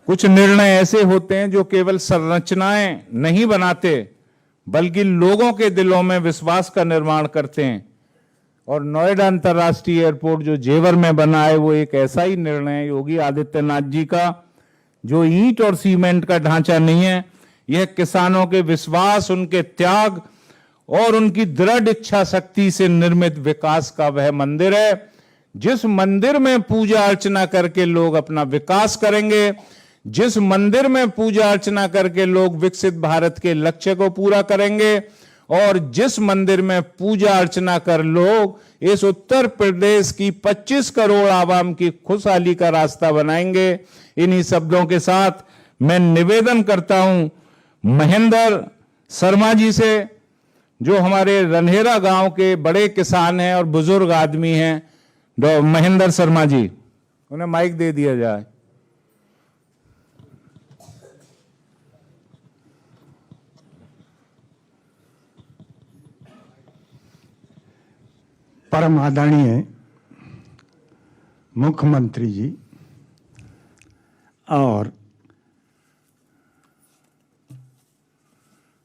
कुछ निर्णय ऐसे होते हैं जो केवल संरचनाएं नहीं बनाते बल्कि लोगों के दिलों में विश्वास का निर्माण करते हैं। और नोएडा अंतर्राष्ट्रीय एयरपोर्ट जो जेवर में बना है वो एक ऐसा ही निर्णय है योगी आदित्यनाथ जी का, जो ईंट और सीमेंट का ढांचा नहीं है। यह किसानों के विश्वास, उनके त्याग और उनकी दृढ़ इच्छा शक्ति से निर्मित विकास का वह मंदिर है जिस मंदिर में पूजा अर्चना करके लोग अपना विकास करेंगे, जिस मंदिर में पूजा अर्चना करके लोग विकसित भारत के लक्ष्य को पूरा करेंगे, और जिस मंदिर में पूजा अर्चना कर लोग इस उत्तर प्रदेश की 25 करोड़ आवाम की खुशहाली का रास्ता बनाएंगे। इन्हीं शब्दों के साथ मैं निवेदन करता हूं महेंद्र शर्मा जी से, जो हमारे रन्हेरा गांव के बड़े किसान हैं और बुजुर्ग आदमी हैं, महेंद्र शर्मा जी, उन्हें माइक दे दिया जाए। परम आदरणीय मुख्यमंत्री जी और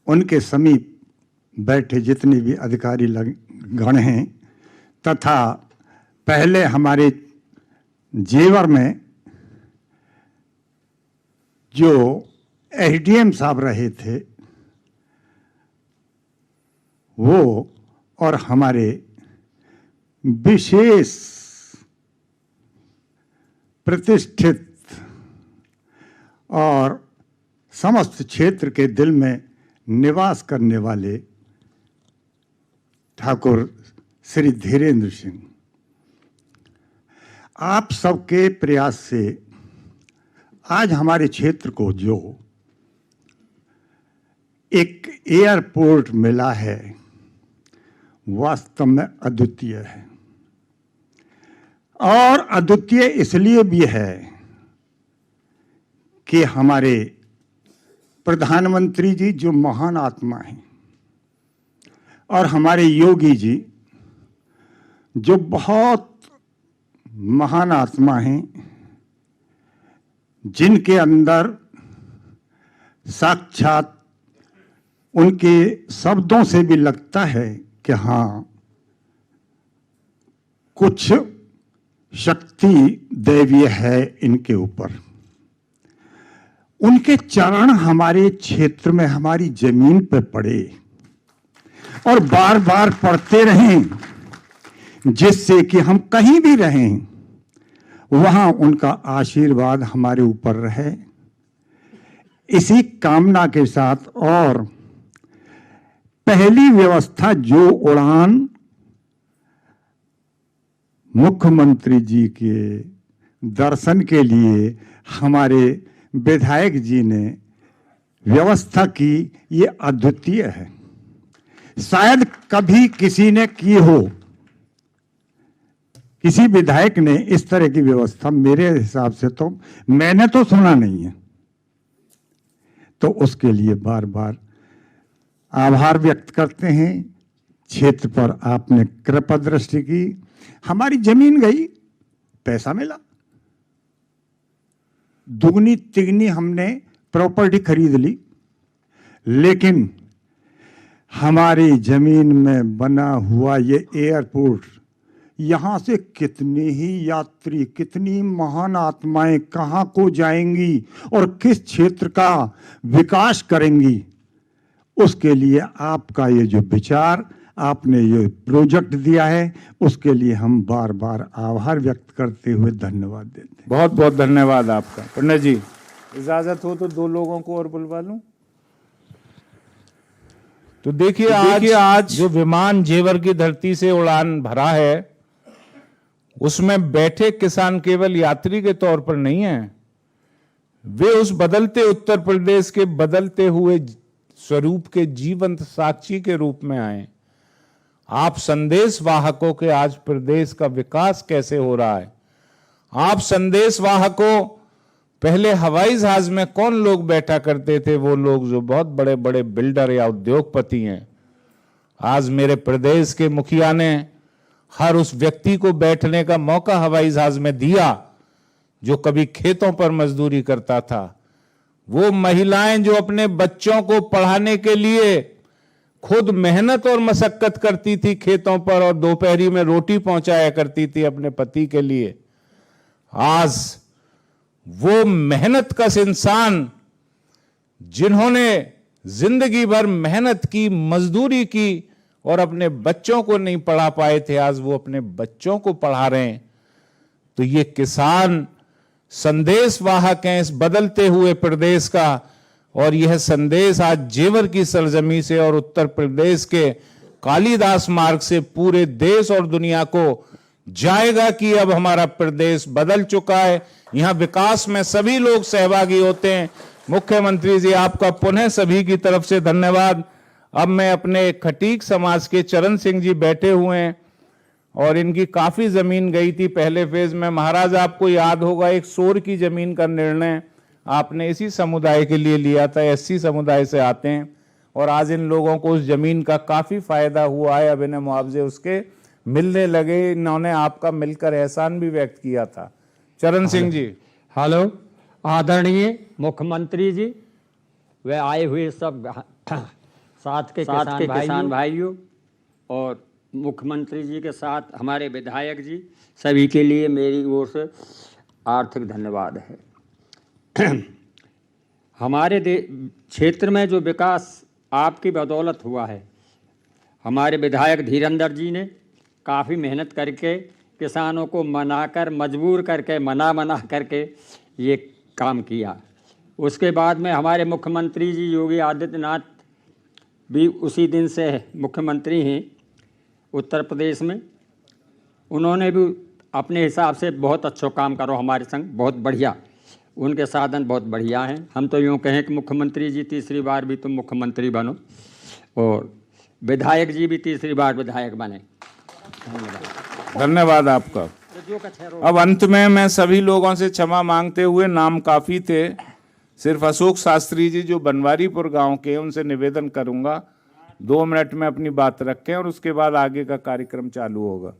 उनके समीप बैठे जितने भी अधिकारी गण हैं, तथा पहले हमारे जेवर में जो एसडीएम साहब रहे थे वो, और हमारे विशेष प्रतिष्ठित और समस्त क्षेत्र के दिल में निवास करने वाले ठाकुर श्री धीरेन्द्र सिंह, आप सबके प्रयास से आज हमारे क्षेत्र को जो एक एयरपोर्ट मिला है वास्तव में अद्वितीय है। और अद्वितीय इसलिए भी है कि हमारे प्रधानमंत्री जी जो महान आत्मा हैं और हमारे योगी जी जो बहुत महान आत्मा हैं, जिनके अंदर साक्षात उनके शब्दों से भी लगता है कि हाँ, कुछ शक्ति दैवीय है इनके ऊपर। उनके चरण हमारे क्षेत्र में, हमारी जमीन पर पड़े और बार बार पड़ते रहें, जिससे कि हम कहीं भी रहें वहां उनका आशीर्वाद हमारे ऊपर रहे। इसी कामना के साथ, और पहली व्यवस्था जो उड़ान मुख्यमंत्री जी के दर्शन के लिए हमारे विधायक जी ने व्यवस्था की, ये अद्वितीय है। शायद कभी किसी ने की हो, किसी विधायक ने इस तरह की व्यवस्था, मेरे हिसाब से तो मैंने तो सुना नहीं है। तो उसके लिए बार बार आभार व्यक्त करते हैं। क्षेत्र पर आपने कृपा दृष्टि की, हमारी जमीन गई, पैसा मिला, दुगनी तिगनी हमने प्रॉपर्टी खरीद ली, लेकिन हमारी जमीन में बना हुआ ये एयरपोर्ट, यहाँ से कितने ही यात्री, कितनी महान आत्माएं कहाँ को जाएंगी और किस क्षेत्र का विकास करेंगी, उसके लिए आपका ये जो विचार, आपने ये प्रोजेक्ट दिया है, उसके लिए हम बार बार आभार व्यक्त करते हुए धन्यवाद देते हैं। बहुत बहुत धन्यवाद आपका। पंडित जी, इजाजत हो तो 2 लोगों को और बुलवा लूं। तो देखिए आज जो विमान जेवर की धरती से उड़ान भरा है, उसमें बैठे किसान केवल यात्री के तौर पर नहीं है, वे उस बदलते उत्तर प्रदेश के बदलते हुए स्वरूप के जीवंत साक्षी के रूप में आए। आप संदेश वाहकों के आज प्रदेश का विकास कैसे हो रहा है। आप संदेश वाहकों, पहले हवाई जहाज में कौन लोग बैठा करते थे, वो लोग जो बहुत बड़े बड़े बिल्डर या उद्योगपति हैं। आज मेरे प्रदेश के मुखिया ने हर उस व्यक्ति को बैठने का मौका हवाई जहाज में दिया जो कभी खेतों पर मजदूरी करता था, वो महिलाएं जो अपने बच्चों को पढ़ाने के लिए खुद मेहनत और मशक्कत करती थी खेतों पर और दोपहरी में रोटी पहुंचाया करती थी अपने पति के लिए, आज वो मेहनत कश इंसान जिन्होंने जिंदगी भर मेहनत की, मजदूरी की और अपने बच्चों को नहीं पढ़ा पाए थे, आज वो अपने बच्चों को पढ़ा रहे हैं। तो ये किसान संदेश वाहक हैं इस बदलते हुए प्रदेश का, और यह संदेश आज जेवर की सरजमी से और उत्तर प्रदेश के कालिदास मार्ग से पूरे देश और दुनिया को जाएगा कि अब हमारा प्रदेश बदल चुका है, यहां विकास में सभी लोग सहभागी होते हैं। मुख्यमंत्री जी, आपका पुनः सभी की तरफ से धन्यवाद। अब मैं अपने खटीक समाज के चरण सिंह जी बैठे हुए हैं और इनकी काफी जमीन गई थी पहले फेज में। महाराज, आपको याद होगा एक सोर की जमीन का निर्णय आपने इसी समुदाय के लिए लिया था, एससी समुदाय से आते हैं, और आज इन लोगों को उस जमीन का काफी फायदा हुआ है, अब इन्हें मुआवजे उसके मिलने लगे। इन्होंने आपका मिलकर एहसान भी व्यक्त किया था। चरण सिंह जी। हेलो, आदरणीय मुख्यमंत्री जी, वे आए हुए सब साथ के किसान भाइयों और मुख्यमंत्री जी के साथ हमारे विधायक जी, सभी के लिए मेरी ओर से आर्थिक धन्यवाद है। हमारे क्षेत्र में जो विकास आपकी बदौलत हुआ है, हमारे विधायक धीरेंद्र जी ने काफ़ी मेहनत करके किसानों को मनाकर, मजबूर करके, मना करके ये काम किया। उसके बाद में हमारे मुख्यमंत्री जी योगी आदित्यनाथ भी उसी दिन से मुख्यमंत्री हैं उत्तर प्रदेश में। उन्होंने भी अपने हिसाब से बहुत अच्छा काम करो हमारे संग, बहुत बढ़िया, उनके साधन बहुत बढ़िया हैं। हम तो यूँ कहें कि मुख्यमंत्री जी तीसरी बार भी तुम मुख्यमंत्री बनो और विधायक जी भी तीसरी बार विधायक बने। धन्यवाद आपका। अब अंत में मैं सभी लोगों से क्षमा मांगते हुए, नाम काफ़ी थे, सिर्फ अशोक शास्त्री जी जो बनवारीपुर गांव के, उनसे निवेदन करूंगा 2 मिनट में अपनी बात रखें और उसके बाद आगे का कार्यक्रम चालू होगा।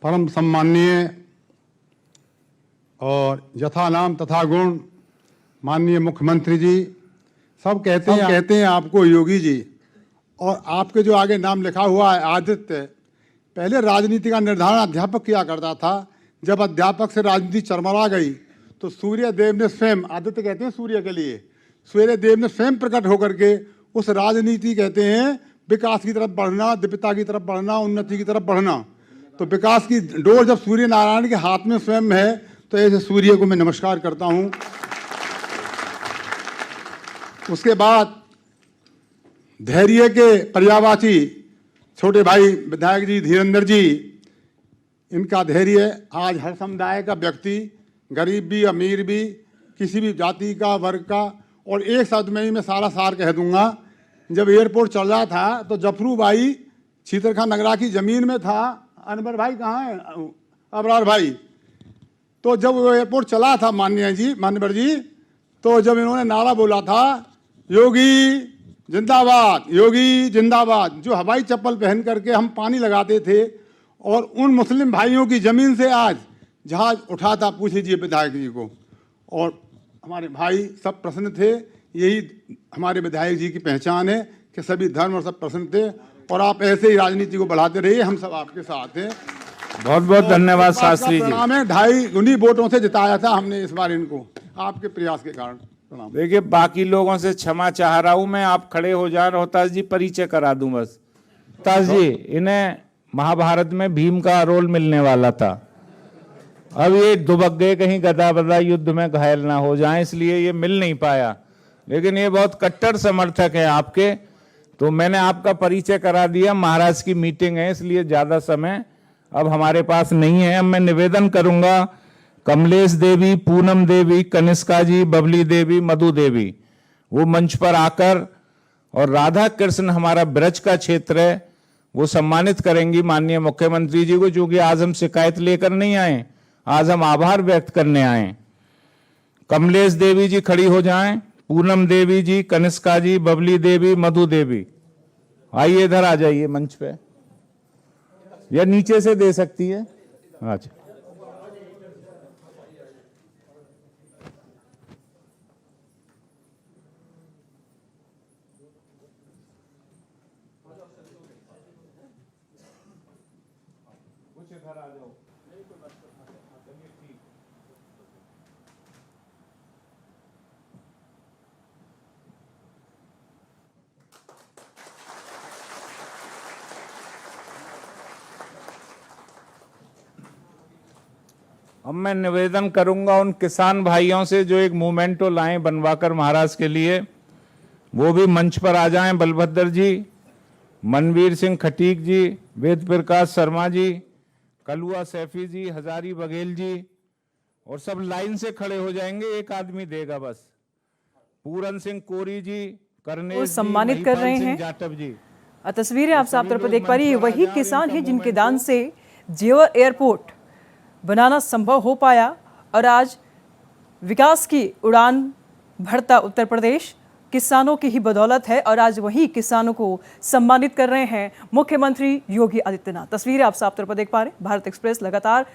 परम सम्माननीय और यथा नाम तथा गुण माननीय मुख्यमंत्री जी, सब कहते हैं आपको योगी जी, और आपके जो आगे नाम लिखा हुआ है आदित्य, पहले राजनीति का निर्धारण अध्यापक किया करता था। जब अध्यापक से राजनीति चरमरा गई तो सूर्य देव ने स्वयं, आदित्य कहते हैं सूर्य के लिए, सूर्य देव ने स्वयं प्रकट होकर के उस राजनीति कहते हैं विकास की तरफ बढ़ना, दिव्यता की तरफ बढ़ना, उन्नति की तरफ बढ़ना। तो विकास की डोर जब सूर्य नारायण के हाथ में स्वयं है, तो ऐसे सूर्य को मैं नमस्कार करता हूं। उसके बाद धैर्य के पर्यायवाची छोटे भाई विधायक जी धीरेंद्र जी, इनका धैर्य आज हर समुदाय का व्यक्ति, गरीब भी, अमीर भी, किसी भी जाति का, वर्ग का, और एक शब्द में ही मैं सारा सार कह दूंगा। जब एयरपोर्ट चल रहा था तो जफरू भाई छीतरखा नगरा की जमीन में था। अनवर भाई कहाँ है? अबरार भाई। तो जब वो एयरपोर्ट चला था मानवर जी, तो जब इन्होंने नारा बोला था योगी जिंदाबाद, योगी जिंदाबाद, जो हवाई चप्पल पहन करके हम पानी लगाते थे और उन मुस्लिम भाइयों की जमीन से आज जहाज उठा था, पूछ लीजिए विधायक जी को, और हमारे भाई सब प्रसन्न थे। यही हमारे विधायक जी की पहचान है कि सभी धर्म और सब प्रसन्न थे, और आप ऐसे ही राजनीति को बढ़ाते रहिए, हम सब आपके साथ हैं। बहुत बहुत धन्यवाद शास्त्री जी। प्रणाम है, 2.5 उन्हीं वोटों से जिताया था हमने इस बार इनको, आपके प्रयास के कारण। प्रणाम। देखिए, बाकी लोगों से क्षमा चाह रहा हूं मैं, आप खड़े हो जाए, रोहतास जी परिचय करा दूं बस। रोहतास जी, इन्हें महाभारत में भीम का रोल मिलने वाला था, अब ये दुबक गए कहीं गदा बदा युद्ध में घायल ना हो जाएं, इसलिए ये मिल नहीं पाया, लेकिन ये बहुत कट्टर समर्थक हैं आपके, तो मैंने आपका परिचय करा दिया। महाराज की मीटिंग है इसलिए ज्यादा समय अब हमारे पास नहीं है। अब मैं निवेदन करूंगा कमलेश देवी, पूनम देवी, कनिष्का जी, बबली देवी, मधु देवी वो मंच पर आकर, और राधा कृष्ण हमारा ब्रज का क्षेत्र है, वो सम्मानित करेंगी माननीय मुख्यमंत्री जी को, क्योंकि आज हम शिकायत लेकर नहीं आए, आज हम आभार व्यक्त करने आए। कमलेश देवी जी खड़ी हो जाएं, पूनम देवी जी, कनिष्का जी, बबली देवी, मधु देवी, आइए इधर आ जाइए मंच पे, या नीचे से दे सकती है। अच्छा, अब मैं निवेदन करूंगा उन किसान भाइयों से जो एक मूवमेंटो लाएं बनवाकर महाराष्ट्र के लिए, वो भी मंच पर आ जाएं। बलभद्र जी, मनवीर सिंह खटीक जी, वेद प्रकाश शर्मा जी, कलुआ सैफी जी, हजारी बघेल जी, और सब लाइन से खड़े हो जाएंगे, एक आदमी देगा बस। पूरन सिंह कोरी जी, करनेल वो जी, सम्मानित कर रहे महिपाल सिंह हैं। जाटव जी। तस्वीरें आप साफ तौर पर देख पा रही है, वही मंच पर आ जाएं, किसान इनका हैं जिनके मूवमेंट दान हो। से जेवर एयरपोर्ट बनाना संभव हो पाया और आज विकास की उड़ान भरता उत्तर प्रदेश किसानों की ही बदौलत है और आज वही किसानों को सम्मानित कर रहे हैं मुख्यमंत्री योगी आदित्यनाथ। तस्वीरें आप साफ तौर पर देख पा रहे हैं। भारत एक्सप्रेस लगातार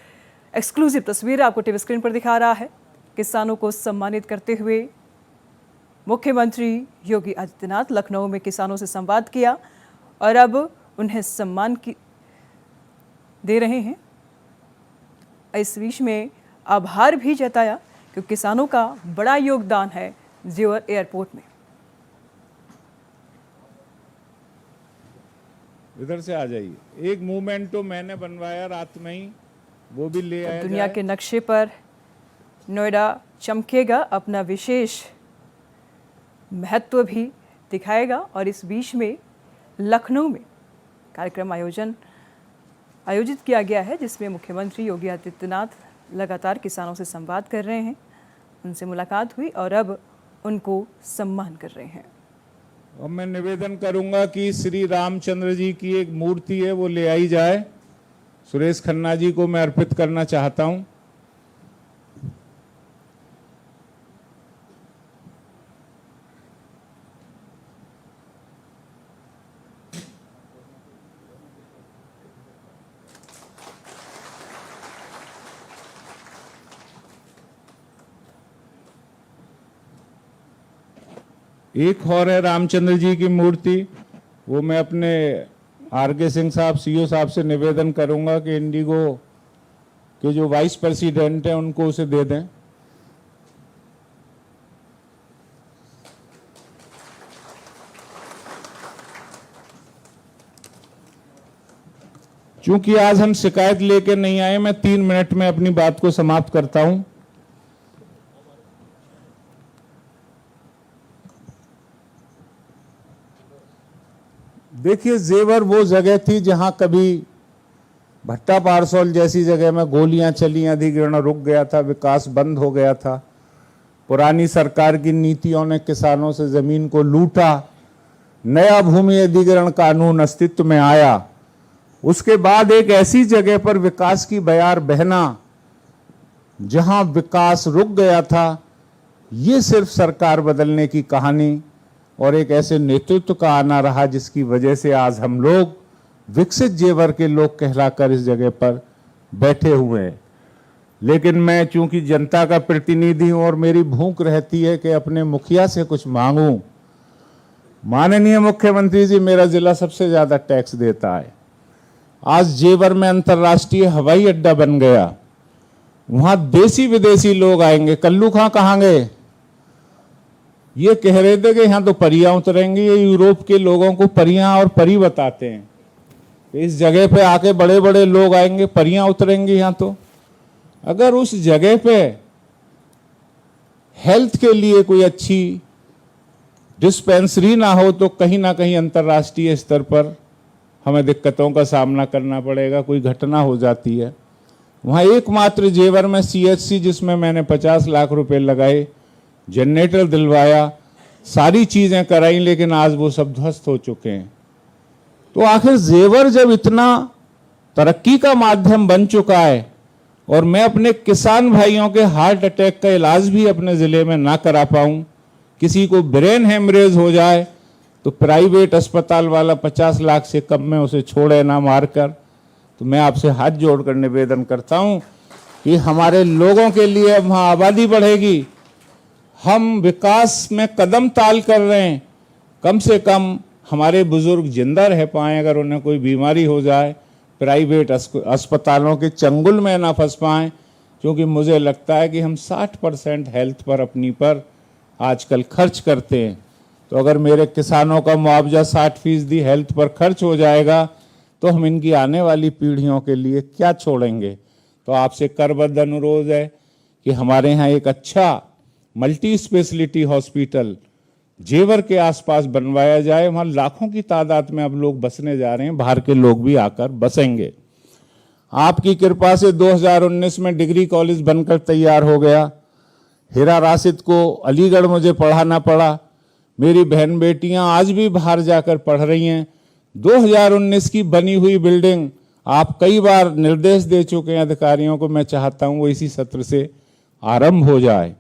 एक्सक्लूसिव तस्वीरें आपको टीवी स्क्रीन पर दिखा रहा है। किसानों को सम्मानित करते हुए मुख्यमंत्री योगी आदित्यनाथ लखनऊ में किसानों से संवाद किया और अब उन्हें सम्मान दे रहे हैं। इस बीच में आभार भी जताया क्योंकि किसानों का बड़ा योगदान है जेवर एयरपोर्ट में। इधर से आ जाइए, एक मूवमेंटो मैंने बनवाया रात में ही, वो भी ले आया दुनिया जाए। के नक्शे पर नोएडा चमकेगा, अपना विशेष महत्व भी दिखाएगा और इस बीच में लखनऊ में कार्यक्रम आयोजित किया गया है जिसमें मुख्यमंत्री योगी आदित्यनाथ लगातार किसानों से संवाद कर रहे हैं। उनसे मुलाकात हुई और अब उनको सम्मान कर रहे हैं। और मैं निवेदन करूंगा कि श्री रामचंद्र जी की एक मूर्ति है, वो ले आई जाए। सुरेश खन्ना जी को मैं अर्पित करना चाहता हूं। एक और है रामचंद्र जी की मूर्ति, वो मैं अपने आर.के. सिंह साहब सीओ साहब से निवेदन करूंगा कि इंडिगो के जो वाइस प्रेसिडेंट हैं उनको उसे दे दें। क्योंकि आज हम शिकायत लेके नहीं आए, मैं 3 मिनट में अपनी बात को समाप्त करता हूं। देखिए, जेवर वो जगह थी जहां कभी भट्टा पारसौल जैसी जगह में गोलियां चली, अधिग्रहण रुक गया था, विकास बंद हो गया था। पुरानी सरकार की नीतियों ने किसानों से जमीन को लूटा। नया भूमि अधिग्रहण कानून अस्तित्व में आया, उसके बाद एक ऐसी जगह पर विकास की बयार बहना जहां विकास रुक गया था। ये सिर्फ सरकार बदलने की कहानी और एक ऐसे नेतृत्व का आना रहा जिसकी वजह से आज हम लोग विकसित जेवर के लोग कहलाकर इस जगह पर बैठे हुए हैं। लेकिन मैं चूंकि जनता का प्रतिनिधि हूं और मेरी भूख रहती है कि अपने मुखिया से कुछ मांगूं। माननीय मुख्यमंत्री जी, मेरा जिला सबसे ज्यादा टैक्स देता है। आज जेवर में अंतर्राष्ट्रीय हवाई अड्डा बन गया, वहां देसी विदेशी लोग आएंगे। कल्लू खां कहाँ गए? ये कह रहे थे कि यहाँ तो परियां उतरेंगी। ये यूरोप के लोगों को परियां और परी बताते हैं। इस जगह पे आके बड़े बड़े लोग आएंगे, परियां उतरेंगी यहाँ तो। अगर उस जगह पे हेल्थ के लिए कोई अच्छी डिस्पेंसरी ना हो तो कहीं ना कहीं अंतर्राष्ट्रीय स्तर पर हमें दिक्कतों का सामना करना पड़ेगा। कोई घटना हो जाती है। वहाँ एकमात्र जेवर में CHC, जिसमें मैंने 50 लाख रुपए लगाए, जनरेटर दिलवाया, सारी चीजें कराई, लेकिन आज वो सब ध्वस्त हो चुके हैं। तो आखिर जेवर जब इतना तरक्की का माध्यम बन चुका है और मैं अपने किसान भाइयों के हार्ट अटैक का इलाज भी अपने जिले में ना करा पाऊं, किसी को ब्रेन हेमरेज हो जाए तो प्राइवेट अस्पताल वाला 50 लाख से कम में उसे छोड़े ना मारकर, तो मैं आपसे हाथ जोड़कर निवेदन करता हूं कि हमारे लोगों के लिए अब वहां आबादी बढ़ेगी। हम विकास में कदम ताल कर रहे हैं। कम से कम हमारे बुजुर्ग जिंदा रह पाएं, अगर उन्हें कोई बीमारी हो जाए, प्राइवेट अस्पतालों के चंगुल में ना फंस पाएं। क्योंकि मुझे लगता है कि हम 60% हेल्थ पर अपनी पर आजकल खर्च करते हैं। तो अगर मेरे किसानों का मुआवजा 60% हेल्थ पर खर्च हो जाएगा तो हम इनकी आने वाली पीढ़ियों के लिए क्या छोड़ेंगे। तो आपसे करबद्ध अनुरोध है कि हमारे यहाँ एक अच्छा मल्टी स्पेशलिटी हॉस्पिटल जेवर के आसपास बनवाया जाए। वहाँ लाखों की तादाद में अब लोग बसने जा रहे हैं, बाहर के लोग भी आकर बसेंगे। आपकी कृपा से 2019 में डिग्री कॉलेज बनकर तैयार हो गया। हीरा राशिद को अलीगढ़ मुझे पढ़ाना पड़ा। मेरी बहन बेटियां आज भी बाहर जाकर पढ़ रही हैं। 2019 की बनी हुई बिल्डिंग आप कई बार निर्देश दे चुके हैं अधिकारियों को, मैं चाहता हूं वो इसी सत्र से आरंभ हो जाए।